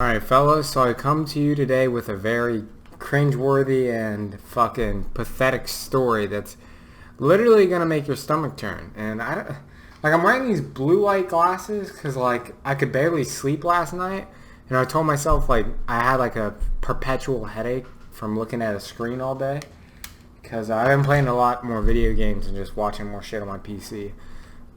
Alright fellas, so I come to you today with a very cringeworthy and fucking pathetic story that's literally gonna make your stomach turn. And I'm wearing these blue light glasses because like I could barely sleep last night, and I told myself like I had like a perpetual headache from looking at a screen all day because I've been playing a lot more video games and just watching more shit on my PC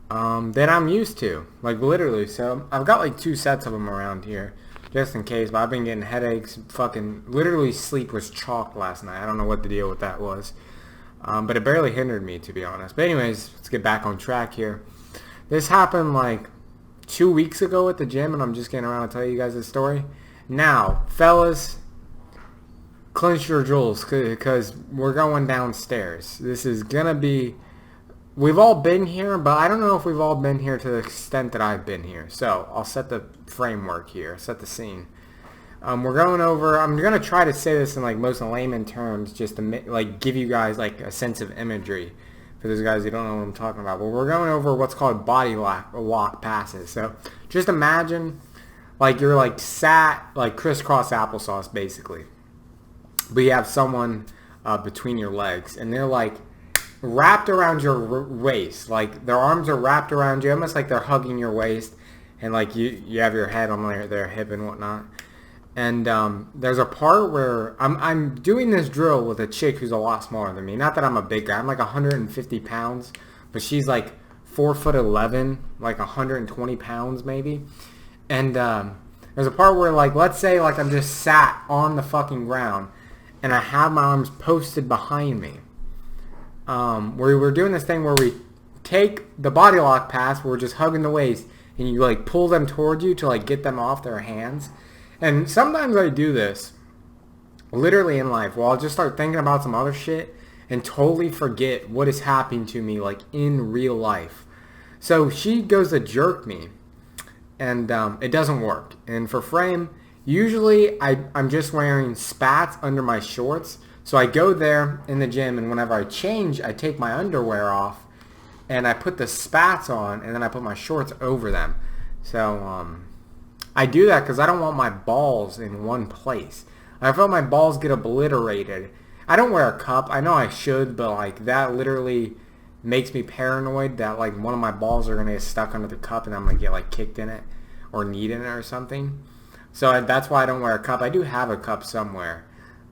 than I'm used to, like literally. So I've got like 2 sets of them around here just in case, but I've been getting headaches. Fucking literally sleep was chalked last night. I don't know what the deal with that was, but it barely hindered me, to be honest. But anyways, let's get back on track here. This happened like 2 weeks ago at the gym, and I'm just getting around to tell you guys this story. Now, fellas, clench your jewels because we're going downstairs. This is gonna be... We've all been here, but I don't know if we've all been here to the extent that I've been here. So I'll set the framework here, set the scene. We're going over. I'm gonna try to say this in like most layman terms, just to like give you guys like a sense of imagery for those guys who don't know what I'm talking about. But we're going over what's called body lock passes. So just imagine like you're like sat like crisscross applesauce basically, but you have someone between your legs, and they're like wrapped around your waist, like their arms are wrapped around you, almost like they're hugging your waist, and like you have your head on their hip and whatnot. And there's a part where I'm doing this drill with a chick who's a lot smaller than me. Not that I'm a big guy, I'm like 150 pounds, but she's like 4'11", like 120 pounds maybe. And there's a part where like, let's say like I'm just sat on the fucking ground and I have my arms posted behind me. Where we're doing this thing where we take the body lock pass, we're just hugging the waist, and you like pull them toward you to like get them off their hands. And sometimes I do this literally in life, where I'll just start thinking about some other shit and totally forget what is happening to me like in real life. So she goes to jerk me, and it doesn't work. And for frame, usually I'm just wearing spats under my shorts. So I go there in the gym, and whenever I change, I take my underwear off, and I put the spats on, and then I put my shorts over them. So I do that because I don't want my balls in one place. I feel my balls get obliterated. I don't wear a cup. I know I should, but like that literally makes me paranoid that like one of my balls are gonna get stuck under the cup, and I'm gonna get like kicked in it or kneed in it or something. So that's why I don't wear a cup. I do have a cup somewhere.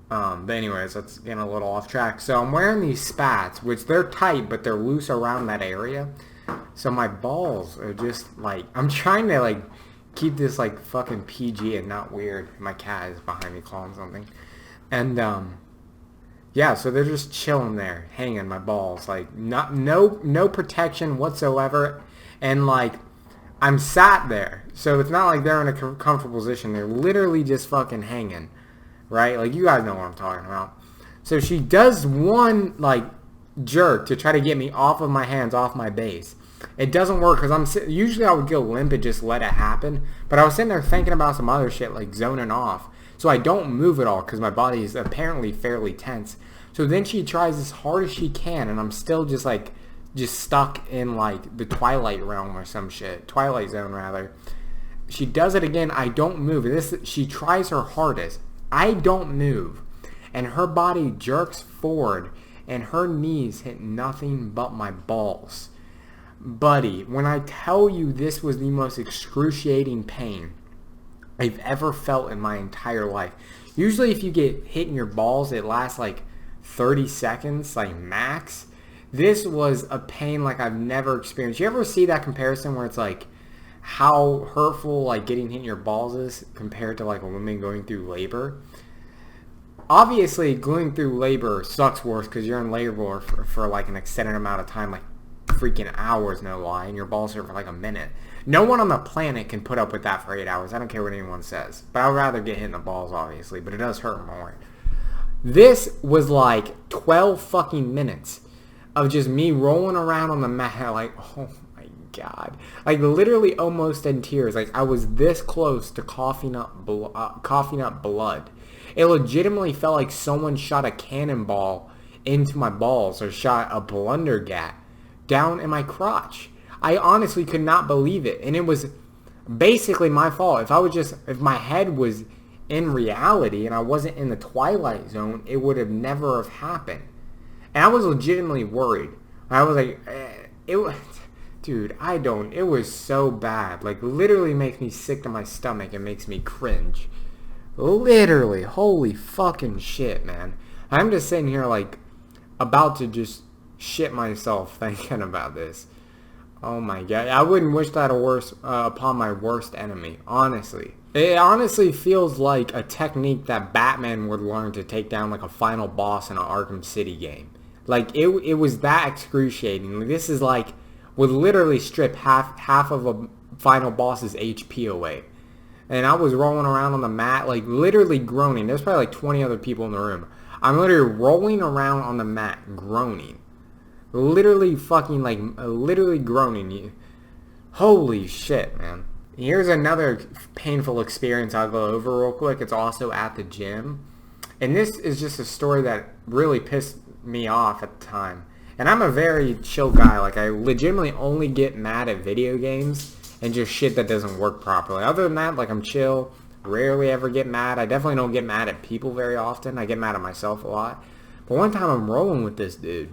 But anyways, that's getting a little off track. So I'm wearing these spats, which they're tight, but they're loose around that area. So my balls are just like, I'm trying to like keep this like fucking PG and not weird. My cat is behind me clawing something. And yeah, so they're just chilling there, hanging my balls, like no protection whatsoever. And like I'm sat there, so it's not like they're in a comfortable position. They're literally just fucking hanging. Right? Like, you guys know what I'm talking about. So she does one, like, jerk to try to get me off of my hands, off my base. It doesn't work because usually I would go limp and just let it happen. But I was sitting there thinking about some other shit, like zoning off. So I don't move at all because my body is apparently fairly tense. So then she tries as hard as she can, and I'm still just, like, stuck in, like, the Twilight realm or some shit. Twilight Zone, rather. She does it again. I don't move. She tries her hardest. I don't move, and her body jerks forward, and her knees hit nothing but my balls. Buddy, when I tell you this was the most excruciating pain I've ever felt in my entire life. Usually if you get hit in your balls, it lasts like 30 seconds, like max. This was a pain like I've never experienced. You ever see that comparison where it's like, how hurtful like getting hit in your balls is compared to like a woman going through labor? Obviously going through labor sucks worse because you're in labor for like an extended amount of time, like freaking hours, no lie, and your balls hurt for like a minute. No one on the planet can put up with that for 8 hours. I don't care what anyone says, but I'd rather get hit in the balls obviously, but it does hurt more. This was like 12 fucking minutes of just me rolling around on the mat like, oh God, like literally almost in tears. Like I was this close to coughing up blood. It legitimately felt like someone shot a cannonball into my balls or shot a blundergat down in my crotch. I honestly could not believe it, and it was basically my fault. If my head was in reality and I wasn't in the Twilight Zone, it would have never have happened. And I was legitimately worried. I was like, dude, it was so bad. Like, literally makes me sick to my stomach and makes me cringe. Literally, holy fucking shit, man. I'm just sitting here, like, about to just shit myself thinking about this. Oh my god, I wouldn't wish that upon my worst enemy, honestly. It honestly feels like a technique that Batman would learn to take down like a final boss in an Arkham City game. Like, it was that excruciating. This is like, would literally strip half of a final boss's HP away. And I was rolling around on the mat, like literally groaning. There's probably like 20 other people in the room. I'm literally rolling around on the mat, groaning. Literally fucking like, literally groaning. Holy shit, man. Here's another painful experience I'll go over real quick. It's also at the gym. And this is just a story that really pissed me off at the time. And I'm a very chill guy. Like, I legitimately only get mad at video games and just shit that doesn't work properly. Other than that, like, I'm chill. Rarely ever get mad. I definitely don't get mad at people very often. I get mad at myself a lot. But one time I'm rolling with this dude.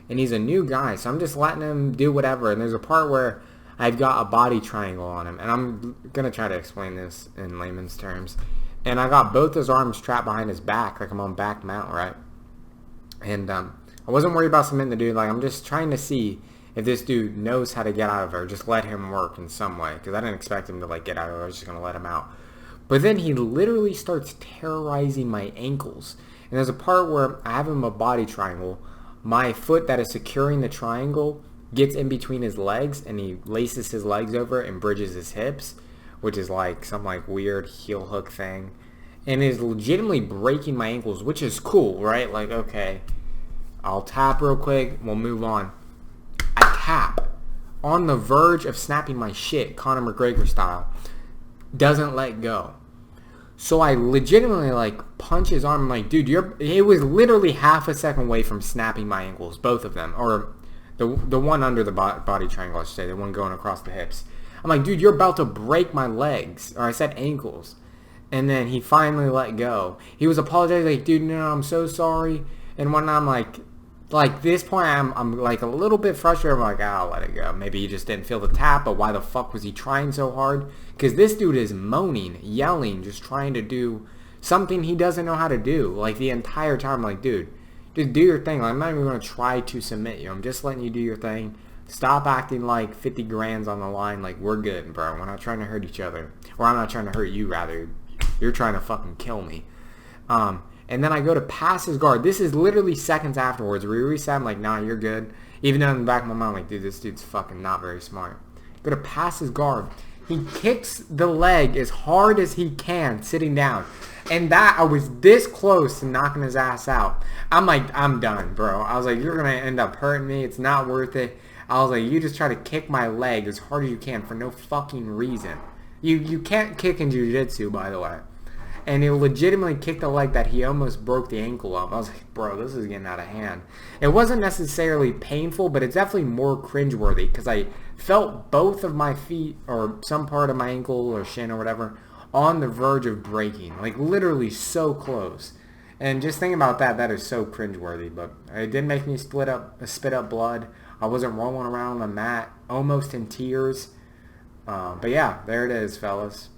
And he's a new guy. So I'm just letting him do whatever. And there's a part where I've got a body triangle on him. And I'm going to try to explain this in layman's terms. And I got both his arms trapped behind his back. Like, I'm on back mount, right? And I wasn't worried about submitting the dude. Like, I'm just trying to see if this dude knows how to get out of it, or just let him work in some way. Because I didn't expect him to, like, get out of it. I was just going to let him out. But then he literally starts terrorizing my ankles. And there's a part where I have him a body triangle. My foot that is securing the triangle gets in between his legs, and he laces his legs over and bridges his hips, which is like some like weird heel hook thing. And is legitimately breaking my ankles, which is cool, right? Like, okay, I'll tap real quick. We'll move on. I tap on the verge of snapping my shit, Conor McGregor style. Doesn't let go. So I legitimately like punch his arm. I'm like, dude, it was literally half a second away from snapping my ankles, both of them, or the one under the body triangle, I should say, the one going across the hips. I'm like, dude, you're about to break my legs, or I said ankles. And then he finally let go. He was apologizing, like, dude, no, I'm so sorry. And when I'm like this point, I'm like a little bit frustrated. I'm like, I'll let it go. Maybe he just didn't feel the tap, but why the fuck was he trying so hard? Because this dude is moaning, yelling, just trying to do something he doesn't know how to do. Like, the entire time, I'm like, dude, just do your thing. Like, I'm not even going to try to submit you. I'm just letting you do your thing. Stop acting like 50 grand's on the line. Like, we're good, bro. We're not trying to hurt each other. Or I'm not trying to hurt you, rather. You're trying to fucking kill me. And then I go to pass his guard. This is literally seconds afterwards. We reset. I'm like, nah, you're good. Even though in the back of my mind, I'm like, dude, this dude's fucking not very smart. Go to pass his guard. He kicks the leg as hard as he can, sitting down. And that, I was this close to knocking his ass out. I'm like, I'm done, bro. I was like, you're going to end up hurting me. It's not worth it. I was like, you just try to kick my leg as hard as you can for no fucking reason. You can't kick in jiu-jitsu, by the way. And he legitimately kicked the leg that he almost broke the ankle of. I was like, bro, this is getting out of hand. It wasn't necessarily painful, but it's definitely more cringeworthy because I felt both of my feet or some part of my ankle or shin or whatever on the verge of breaking. Like, literally so close. And just thinking about that, that is so cringeworthy. But it did make me spit up blood. I wasn't rolling around on the mat, almost in tears. But yeah, there it is, fellas.